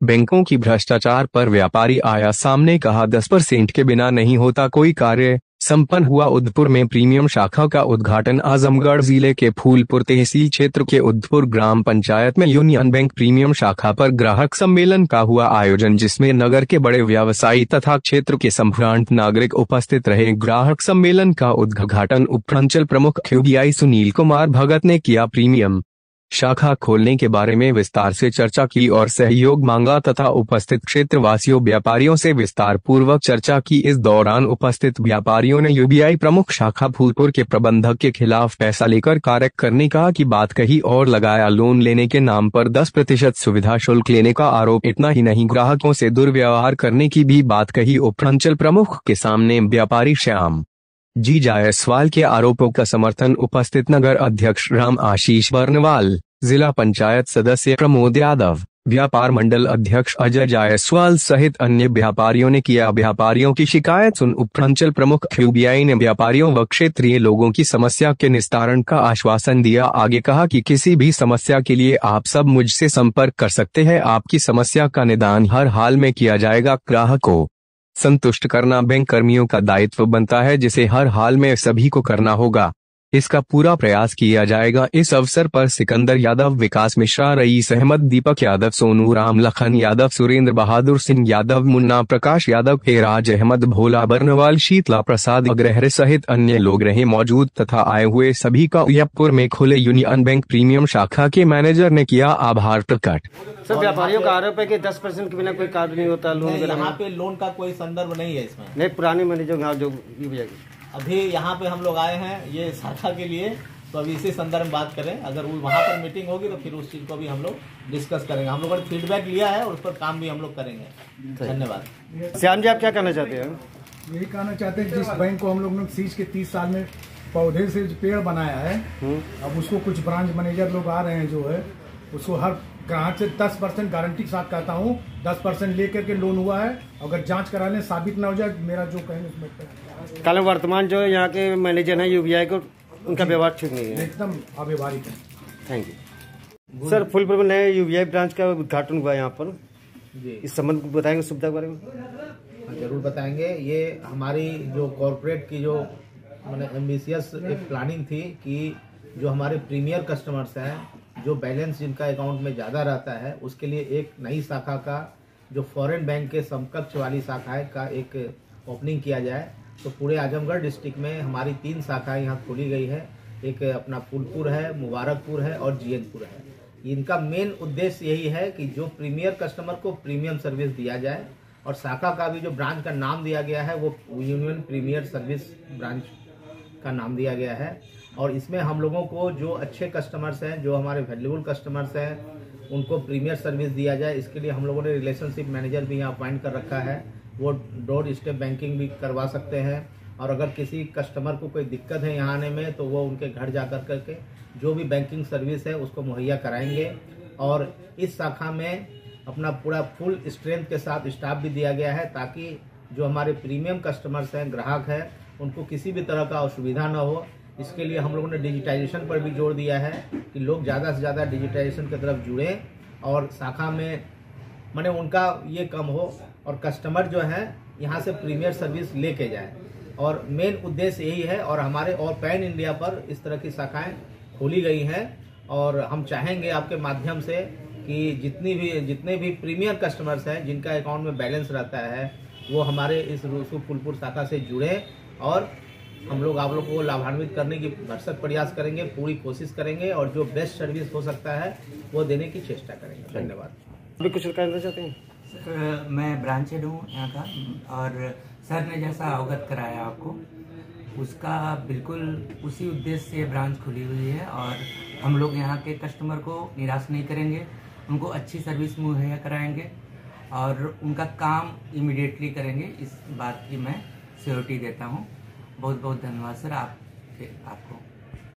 बैंकों की भ्रष्टाचार पर व्यापारी आया सामने, कहा 10% के बिना नहीं होता कोई कार्य। संपन्न हुआ उदयपुर में प्रीमियम शाखा का उद्घाटन। आजमगढ़ जिले के फूलपुर तहसील क्षेत्र के उदयपुर ग्राम पंचायत में यूनियन बैंक प्रीमियम शाखा पर ग्राहक सम्मेलन का हुआ आयोजन, जिसमें नगर के बड़े व्यवसायी तथा क्षेत्र के संभ्रांत नागरिक उपस्थित रहे। ग्राहक सम्मेलन का उद्घाटन उपअंचल प्रमुख यूबीआई सुनील कुमार भगत ने किया। प्रीमियम शाखा खोलने के बारे में विस्तार से चर्चा की और सहयोग मांगा तथा उपस्थित क्षेत्रवासियों व्यापारियों से विस्तार पूर्वक चर्चा की। इस दौरान उपस्थित व्यापारियों ने यूबीआई प्रमुख शाखा फूलपुर के प्रबंधक के खिलाफ पैसा लेकर कार्य करने का की बात कही और लगाया लोन लेने के नाम पर 10% सुविधा शुल्क लेने का आरोप। इतना ही नहीं, ग्राहकों से दुर्व्यवहार करने की भी बात कही। उपअंचल प्रमुख के सामने व्यापारी श्याम जी जायसवाल के आरोपों का समर्थन उपस्थित नगर अध्यक्ष राम आशीष बर्नवाल, जिला पंचायत सदस्य प्रमोद यादव, व्यापार मंडल अध्यक्ष अजय जायसवाल सहित अन्य व्यापारियों ने किया। व्यापारियों की शिकायत सुन उपअंचल प्रमुख यूबीआई ने व्यापारियों व क्षेत्रीय लोगों की समस्या के निस्तारण का आश्वासन दिया। आगे कहा कि किसी भी समस्या के लिए आप सब मुझसे संपर्क कर सकते हैं। आपकी समस्या का निदान हर हाल में किया जाएगा। ग्राहक को संतुष्ट करना बैंक कर्मियों का दायित्व बनता है, जिसे हर हाल में सभी को करना होगा। इसका पूरा प्रयास किया जाएगा। इस अवसर पर सिकंदर यादव, विकास मिश्रा, रईस अहमद, दीपक यादव, सोनू राम, लखन यादव, सुरेंद्र बहादुर सिंह यादव, मुन्ना प्रकाश यादव, हेराज अहमद, भोला बर्नवाल, शीतला प्रसाद अग्रहर सहित अन्य लोग रहे मौजूद तथा आए हुए सभी का उदयपुर में खुले यूनियन बैंक प्रीमियम शाखा के मैनेजर ने किया आभार प्रकट। सर, व्यापारियों का आरोप है कि 10% के बिना कोई कार्य नहीं होता। लोन यहाँ पे लोन का कोई संदर्भ नहीं है इसमें। नहीं, पुराने मैनेजर जो अभी यहाँ पे हम लोग आए हैं ये शाखा के लिए, तो अभी इसी संदर्भ में बात करें। अगर वहाँ पर मीटिंग होगी तो फिर उस चीज को भी हम लोग डिस्कस करेंगे। हम लोगों ने फीडबैक लिया है और उस पर काम भी हम लोग करेंगे। धन्यवाद। श्याम जी, आप क्या कहना चाहते हैं? यही कहना चाहते हैं जिस बैंक को हम लोग ने सीज के 30 साल में पौधे से पेड़ बनाया है, अब उसको कुछ ब्रांच मैनेजर लोग आ रहे हैं जो है उसको हर ग्राहक से 10% गारंटी के साथ कहता हूँ 10% लेकर के लोन हुआ है। अगर जांच करा लें, साबित ना हो जाए, मेरा जो कहने उसमें कल वर्तमान जो यहाँ के मैनेजर हैं यूबीआई को, उनका व्यवहार ठीक नहीं है, एकदम अव्यवहारिक है। Thank you. सर, फूलपुर में नए यूबीआई ब्रांच का उद्घाटन हुआ यहाँ पर, इस संबंध को बताएंगे सुविधा के बारे में? जरूर बताएंगे। ये हमारी जो कॉर्पोरेट की जो मैंने एम्बिशियस एक प्लानिंग थी कि जो हमारे प्रीमियर कस्टमर्स हैं, जो बैलेंस जिनका अकाउंट में ज़्यादा रहता है, उसके लिए एक नई शाखा का जो फॉरेन बैंक के समकक्ष वाली शाखा का एक ओपनिंग किया जाए। तो पूरे आजमगढ़ डिस्ट्रिक्ट में हमारी 3 शाखाएं यहाँ खोली गई है। एक अपना फूलपुर है, मुबारकपुर है और जीएनपुर है। इनका मेन उद्देश्य यही है कि जो प्रीमियर कस्टमर को प्रीमियम सर्विस दिया जाए, और शाखा का भी जो ब्रांच का नाम दिया गया है वो यूनियन प्रीमियर सर्विस ब्रांच का नाम दिया गया है। और इसमें हम लोगों को जो अच्छे कस्टमर्स हैं, जो हमारे वैल्यूबल कस्टमर्स हैं, उनको प्रीमियर सर्विस दिया जाए। इसके लिए हम लोगों ने रिलेशनशिप मैनेजर भी यहाँ अपॉइंट कर रखा है। वो डोर स्टेप बैंकिंग भी करवा सकते हैं। और अगर किसी कस्टमर को कोई दिक्कत है यहाँ आने में, तो वो उनके घर जा करके जो भी बैंकिंग सर्विस है उसको मुहैया कराएंगे। और इस शाखा में अपना पूरा फुल स्ट्रेंथ के साथ स्टाफ भी दिया गया है, ताकि जो हमारे प्रीमियम कस्टमर्स हैं, ग्राहक हैं, उनको किसी भी तरह का असुविधा न हो। इसके लिए हम लोगों ने डिजिटाइजेशन पर भी जोर दिया है कि लोग ज़्यादा से ज़्यादा डिजिटाइजेशन की तरफ जुड़ें और शाखा में माने उनका ये कम हो और कस्टमर जो है यहाँ से प्रीमियर सर्विस लेके जाए। और मेन उद्देश्य यही है। और हमारे और पैन इंडिया पर इस तरह की शाखाएं खोली गई हैं। और हम चाहेंगे आपके माध्यम से कि जितने भी प्रीमियर कस्टमर्स हैं जिनका अकाउंट में बैलेंस रहता है, वो हमारे इस रूसू फूलपुर शाखा से जुड़ें। और हम लोग आप लोग को लाभान्वित करने की भरसक प्रयास करेंगे, पूरी कोशिश करेंगे और जो बेस्ट सर्विस हो सकता है वो देने की चेष्टा करेंगे। धन्यवाद। अभी कुछ कहना चाहते हैं? सर, मैं ब्रांच हेड हूँ यहाँ का, और सर ने जैसा अवगत कराया आपको, उसका बिल्कुल उसी उद्देश्य से ब्रांच खुली हुई है। और हम लोग यहाँ के कस्टमर को निराश नहीं करेंगे, उनको अच्छी सर्विस मुहैया कराएंगे और उनका काम इमीडिएटली करेंगे। इस बात की मैं श्योरिटी देता हूँ। बहुत बहुत धन्यवाद सर आपको।